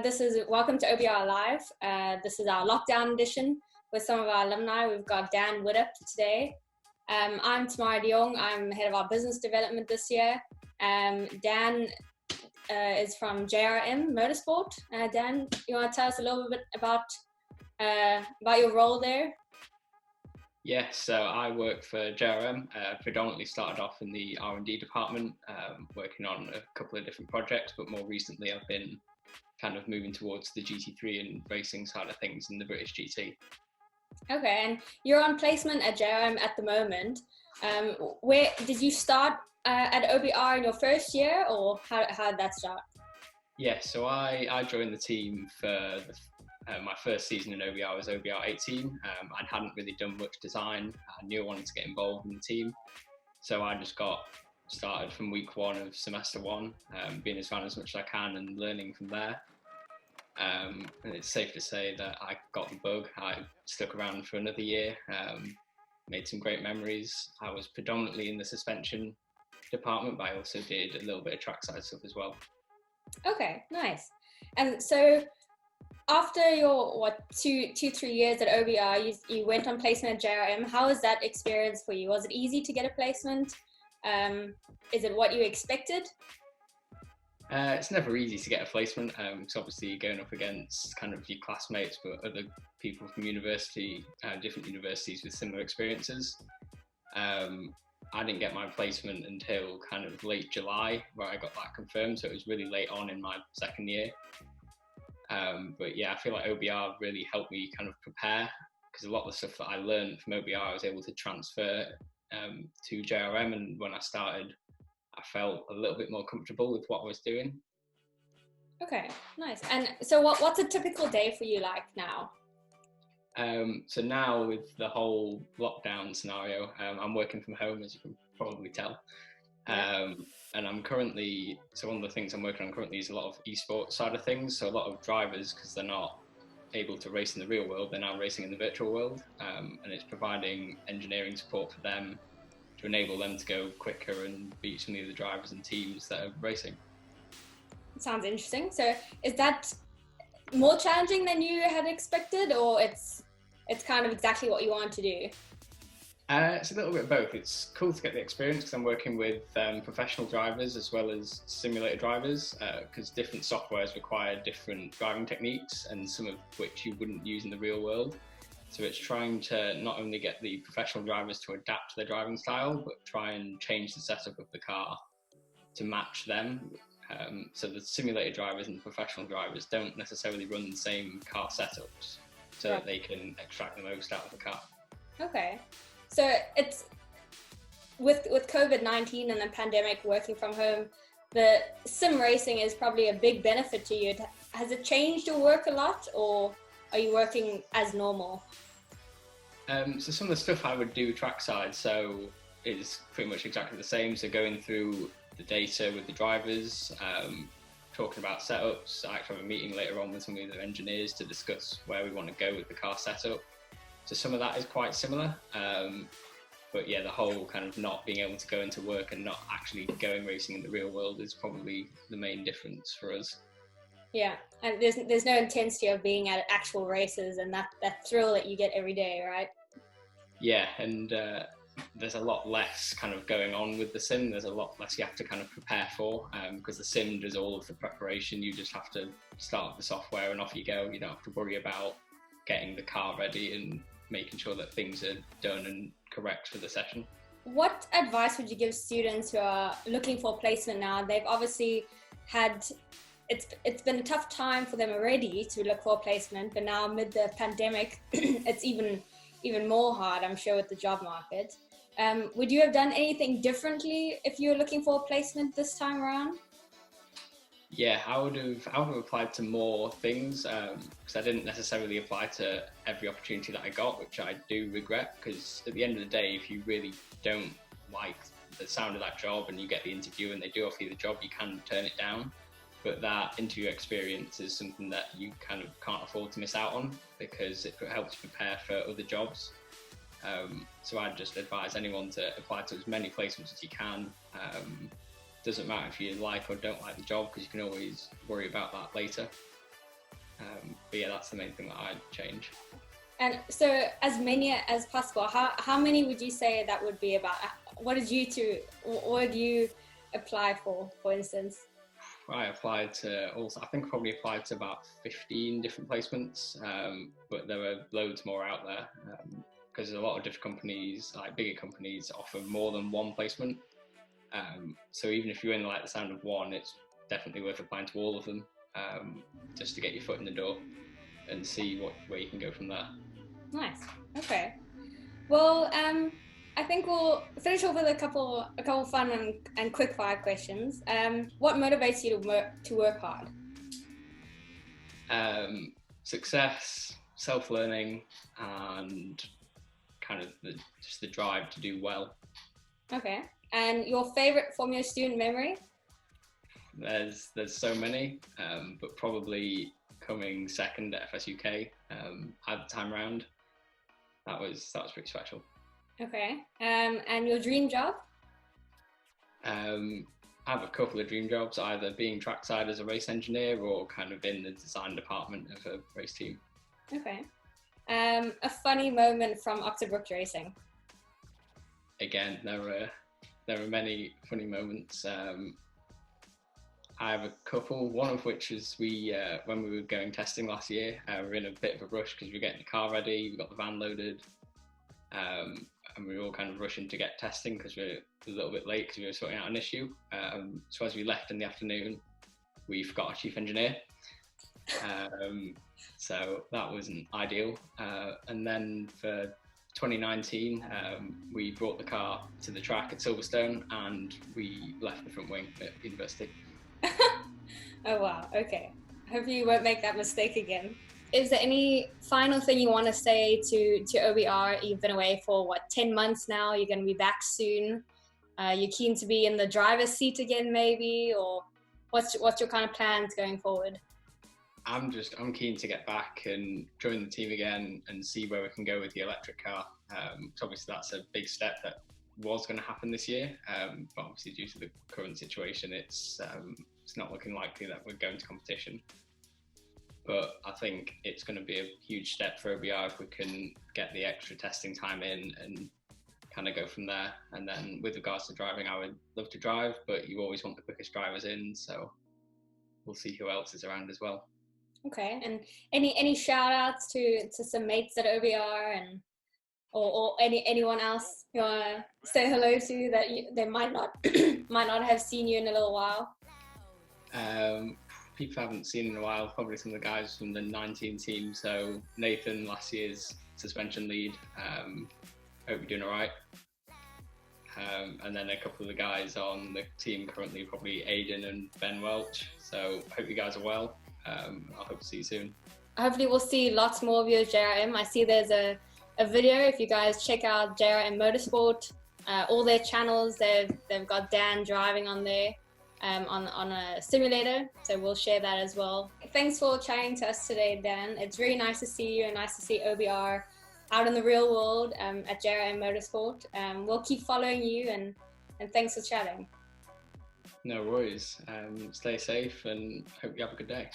This is welcome to OBR Live. This is our lockdown edition with some of our alumni. We've got Dan Widdup today. I'm Tamara de Jong. I'm head of our business development this year. Dan is from JRM Motorsport. Dan, you want to tell us a little bit about your role there? Yes, so I work for JRM, predominantly started off in the R&D department, working on a couple of different projects, but more recently I've been kind of moving towards the GT3 and racing side of things in the British GT. Okay, and you're on placement at JRM at the moment. Where did you start at OBR in your first year, or how did that start? Yeah, so I joined the team for my first season in OBR was OBR 18. I hadn't really done much design. I knew I wanted to get involved in the team. So I just got started from week one of semester one, being as fun as much as I can and learning from there. And it's safe to say that I got the bug. I stuck around for another year, made some great memories. I was predominantly in the suspension department, but I also did a little bit of trackside stuff as well. Okay, nice. And so after your 3 years at OBR, you went on placement at JRM. How was that experience for you? Was it easy to get a placement? Is it what you expected? It's never easy to get a placement, because obviously you're going up against kind of your classmates, but other people from university, different universities with similar experiences. I didn't get my placement until kind of late July, where I got that confirmed, so it was really late on in my second year. But yeah, I feel like OBR really helped me kind of prepare, because a lot of the stuff that I learned from OBR I was able to transfer to JRM, and when I started I felt a little bit more comfortable with what I was doing. Okay, nice. And so what's a typical day for you like now? So now with the whole lockdown scenario, I'm working from home, as you can probably tell. And I'm currently, so one of the things I'm working on currently is a lot of esports side of things. So a lot of drivers, because they're not able to race in the real world, they're now racing in the virtual world. And it's providing engineering support for them to enable them to go quicker and beat some of the drivers and teams that are racing. Sounds interesting. So is that more challenging than you had expected, or it's kind of exactly what you want to do? It's a little bit of both. It's cool to get the experience because I'm working with professional drivers as well as simulator drivers, because different softwares require different driving techniques, and some of which you wouldn't use in the real world. So it's trying to not only get the professional drivers to adapt to their driving style, but try and change the setup of the car to match them. So the simulator drivers and the professional drivers don't necessarily run the same car setups, so that they can extract the most out of the car. Okay. So it's with COVID-19 and the pandemic, working from home, the sim racing is probably a big benefit to you. Has it changed your work a lot, or are you working as normal? So some of the stuff I would do trackside, so is pretty much exactly the same. So going through the data with the drivers, talking about setups. I actually have a meeting later on with some of the engineers to discuss where we want to go with the car setup. So some of that is quite similar. But yeah, the whole kind of not being able to go into work and not actually going racing in the real world is probably the main difference for us. Yeah, and there's no intensity of being at actual races and that thrill that you get every day, right? Yeah, and there's a lot less kind of going on with the sim. There's a lot less you have to kind of prepare for, because the sim does all of the preparation. You just have to start the software and off you go. You don't have to worry about getting the car ready and making sure that things are done and correct for the session. What advice would you give students who are looking for placement now? They've obviously had, it's been a tough time for them already to look for a placement, but now amid the pandemic, it's even more hard, I'm sure, with the job market. Would you have done anything differently if you were looking for a placement this time around? Yeah, I would have applied to more things, because I didn't necessarily apply to every opportunity that I got, which I do regret, because at the end of the day, if you really don't like the sound of that job and you get the interview and they do offer you the job, you can turn it down. But that interview experience is something that you kind of can't afford to miss out on, because it helps prepare for other jobs. So I'd just advise anyone to apply to as many placements as you can. Doesn't matter if you like or don't like the job, because you can always worry about that later. But yeah, that's the main thing that I'd change. And so, as many as possible. How many would you say that would be about? What did you apply for instance? I applied to I think I probably applied to about 15 different placements, but there were loads more out there because a lot of different companies, like bigger companies, offer more than one placement. So even if you're in like the sound of one, it's definitely worth applying to all of them, just to get your foot in the door and see where you can go from there. Nice. Okay. Well, I think we'll finish off with a couple fun and quick fire questions. What motivates you to work hard? Success, self-learning, and kind of just the drive to do well. Okay. And your favorite from your student memory? There's so many, but probably coming second at FSUK at the time round. That was pretty special. Okay. And your dream job? I have a couple of dream jobs, either being trackside as a race engineer or kind of in the design department of a race team. Okay. A funny moment from Octobrook racing? Again, there are many funny moments. I have a couple, one of which is when we were going testing last year, we were in a bit of a rush because we were getting the car ready, we got the van loaded, and we were all kind of rushing to get testing because we were a little bit late because we were sorting out an issue. So as we left in the afternoon, we forgot our chief engineer. So that wasn't ideal. And then for 2019, we brought the car to the track at Silverstone and we left the front wing at university. Oh wow, okay. Hopefully you won't make that mistake again. Is there any final thing you want to say to OBR? You've been away for 10 months now, you're going to be back soon. You're keen to be in the driver's seat again maybe, or what's your kind of plans going forward? I'm keen to get back and join the team again and see where we can go with the electric car. So obviously that's a big step that was going to happen this year, but obviously due to the current situation, it's not looking likely that we're going to competition. But I think it's going to be a huge step for OBR if we can get the extra testing time in and kind of go from there. And then with regards to driving, I would love to drive, but you always want the quickest drivers in, so we'll see who else is around as well. Okay, and any shout outs to some mates at OBR and or anyone else you want to say hello to that they might not have seen you in a little while? People I haven't seen in a while, probably some of the guys from the 19 team. So Nathan, last year's suspension lead, hope you're doing all right. And then a couple of the guys on the team currently, probably Aidan and Ben Welch. So hope you guys are well. I hope to see you soon. Hopefully we'll see lots more of you at JRM. I see there's a video. If you guys check out JRM Motorsport, all their channels, they've got Dan driving on there. On a simulator, so we'll share that as well. Thanks for chatting to us today, Dan. It's really nice to see you and nice to see OBR out in the real world at JRM Motorsport. We'll keep following you and thanks for chatting. No worries. Stay safe and hope you have a good day.